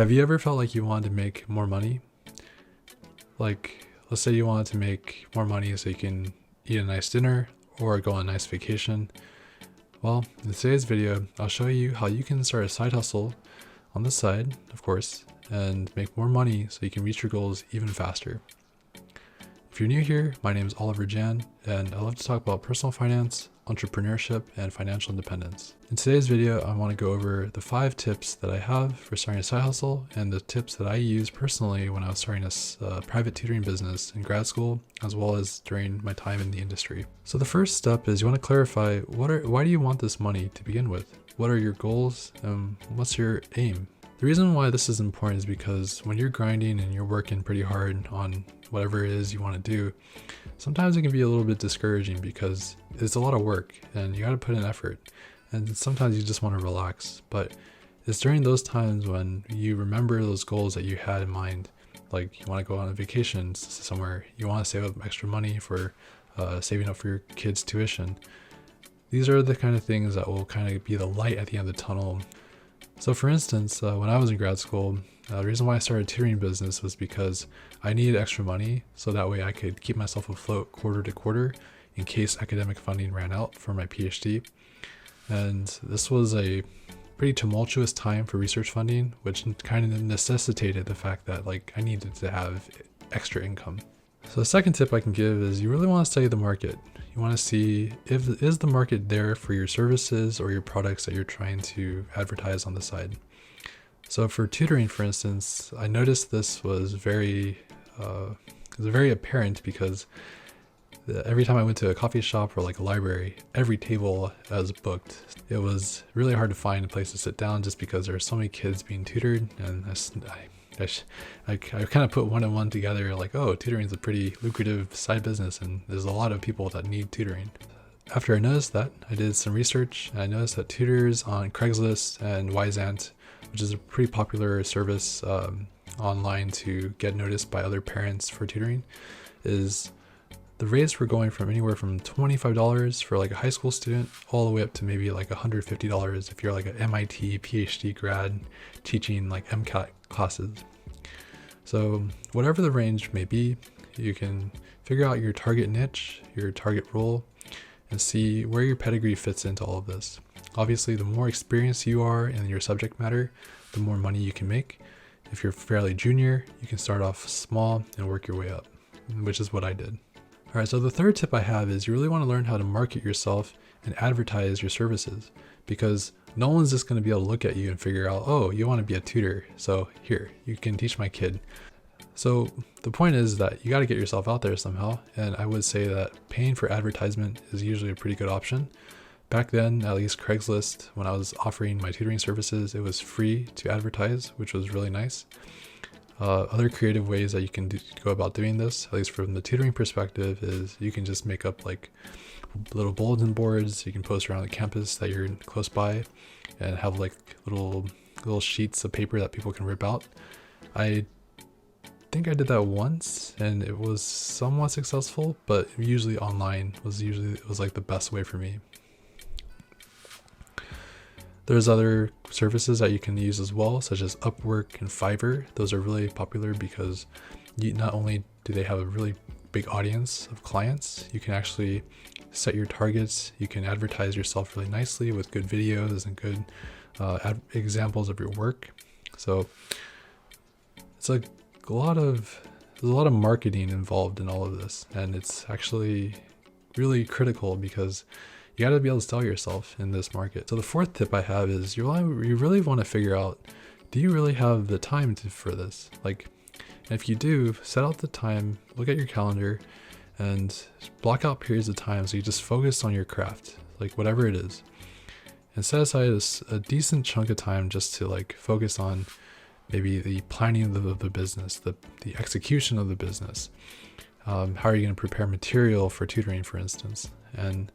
Have you ever felt like you wanted to make more money? Like, let's say you wanted to make more money so you can eat a nice dinner or go on a nice vacation. Well, in today's video, I'll show you how you can start a side hustle on the side, of course, and make more money so you can reach your goals even faster. If you're new here, my name is Oliver Jan, and I love to talk about personal finance, entrepreneurship, and financial independence. In today's video, I want to go over the 5 tips that I have for starting a side hustle and the tips that I used personally when I was starting a private tutoring business in grad school, as well as during my time in the industry. So the first step is you want to clarify why do you want this money to begin with? What are your goals and what's your aim? The reason why this is important is because when you're grinding and you're working pretty hard on whatever it is you want to do, sometimes it can be a little bit discouraging because it's a lot of work and you got to put in effort, and sometimes you just want to relax. But it's during those times when you remember those goals that you had in mind, like you want to go on a vacation somewhere, you want to save up extra money for saving up for your kids' tuition. These are the kind of things that will kind of be the light at the end of the tunnel. So for instance, when I was in grad school, the reason why I started a tutoring business was because I needed extra money so that way I could keep myself afloat quarter to quarter in case academic funding ran out for my PhD. And this was a pretty tumultuous time for research funding, which kind of necessitated the fact that I needed to have extra income. So the second tip I can give is you really want to study the market. You want to see is the market there for your services or your products that you're trying to advertise on the side. So for tutoring, for instance, I noticed this was very apparent because every time I went to a coffee shop or a library, every table was booked. It was really hard to find a place to sit down just because there are so many kids being tutored, and I kind of put one and one together, oh, tutoring is a pretty lucrative side business and there's a lot of people that need tutoring. After I noticed that, I did some research and I noticed that tutors on Craigslist and Wyzant, which is a pretty popular service online to get noticed by other parents for tutoring, is the rates were going from anywhere from $25 for a high school student all the way up to maybe $150 if you're an MIT PhD grad teaching MCAT classes. So whatever the range may be, you can figure out your target niche, your target role, and see where your pedigree fits into all of this. Obviously, the more experienced you are in your subject matter, the more money you can make. If you're fairly junior, you can start off small and work your way up, which is what I did. All right, so the third tip I have is you really want to learn how to market yourself and advertise your services, because no one's just going to be able to look at you and figure out, oh, you want to be a tutor, so here, you can teach my kid. So the point is that you got to get yourself out there somehow, and I would say that paying for advertisement is usually a pretty good option. Back then, at least Craigslist, when I was offering my tutoring services, it was free to advertise, which was really nice. Other creative ways that you can go about doing this, at least from the tutoring perspective, is you can just make up little bulletin boards you can post around the campus that you're close by, and have little sheets of paper that people can rip out. I think I did that once and it was somewhat successful, but usually online was the best way for me. There's other services that you can use as well, such as Upwork and Fiverr. Those are really popular because not only do they have a really big audience of clients, you can actually set your targets, you can advertise yourself really nicely with good videos and good examples of your work. So it's there's a lot of marketing involved in all of this, and it's actually really critical because you got to be able to sell yourself in this market. So the fourth tip I have is you really want to figure out, do you really have the time for this? And if you do, set out the time, look at your calendar, and block out periods of time so you just focus on your craft, whatever it is, and set aside a decent chunk of time just to focus on maybe the planning of the business, the execution of the business. How are you going to prepare material for tutoring, for instance? And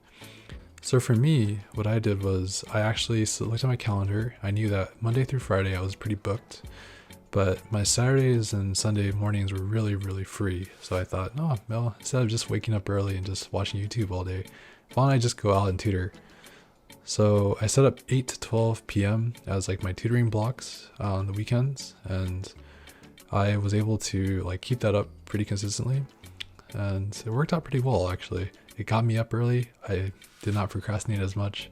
so for me, what I did was I actually looked at my calendar. I knew that Monday through Friday I was pretty booked, but my Saturdays and Sunday mornings were really, really free. So I thought, oh, well, instead of just waking up early and just watching YouTube all day, why don't I just go out and tutor? So I set up 8 to 12 p.m. as like my tutoring blocks on the weekends, and I was able to like keep that up pretty consistently, and it worked out pretty well actually. It got me up early. I did not procrastinate as much,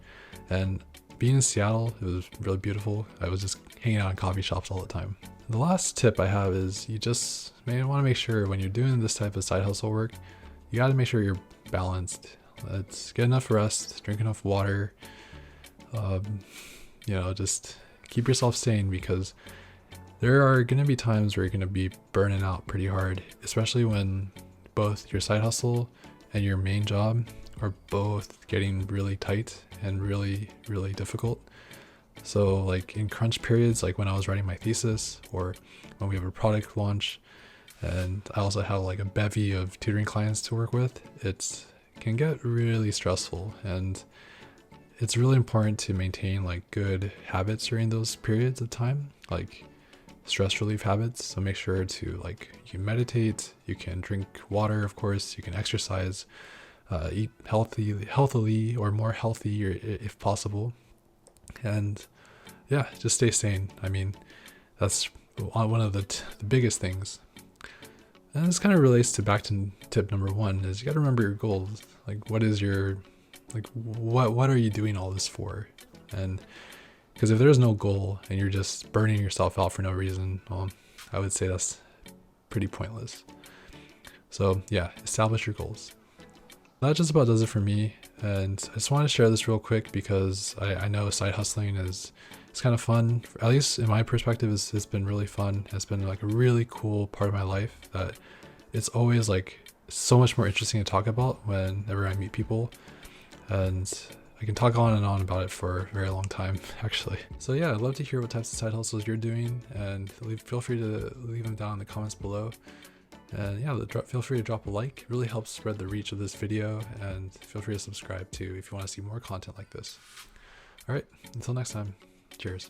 and being in Seattle, it was really beautiful. I was just hanging out in coffee shops all the time. The last tip I have is you just may want to make sure when you're doing this type of side hustle work, you got to make sure you're balanced. Let's get enough rest, drink enough water, just keep yourself sane, because there are going to be times where you're going to be burning out pretty hard, especially when both your side hustle and your main job are both getting really tight and really, really difficult. So like in crunch periods, like when I was writing my thesis or when we have a product launch, and I also have like a bevy of tutoring clients to work with, it can get really stressful, and it's really important to maintain like good habits during those periods of time, like stress relief habits. So make sure to like, you can meditate, you can drink water, of course, you can exercise, eat healthily or more healthy if possible, and yeah, just stay sane. I mean, that's one of the biggest things. And this kind of relates to back to tip number 1, is you got to remember your goals. Like, what is your, like, what are you doing all this for? And because if there's no goal and you're just burning yourself out for no reason, well, I would say that's pretty pointless. So yeah, establish your goals. That just about does it for me. And I just want to share this real quick because I know side hustling it's kind of fun. At least in my perspective, it's been really fun. It's been like a really cool part of my life that it's always like so much more interesting to talk about whenever I meet people. And I can talk on and on about it for a very long time, actually. So yeah, I'd love to hear what types of side hustles you're doing, and feel free to leave them down in the comments below. And yeah, feel free to drop a like. It really helps spread the reach of this video, and feel free to subscribe too if you want to see more content like this. All right, until next time, cheers.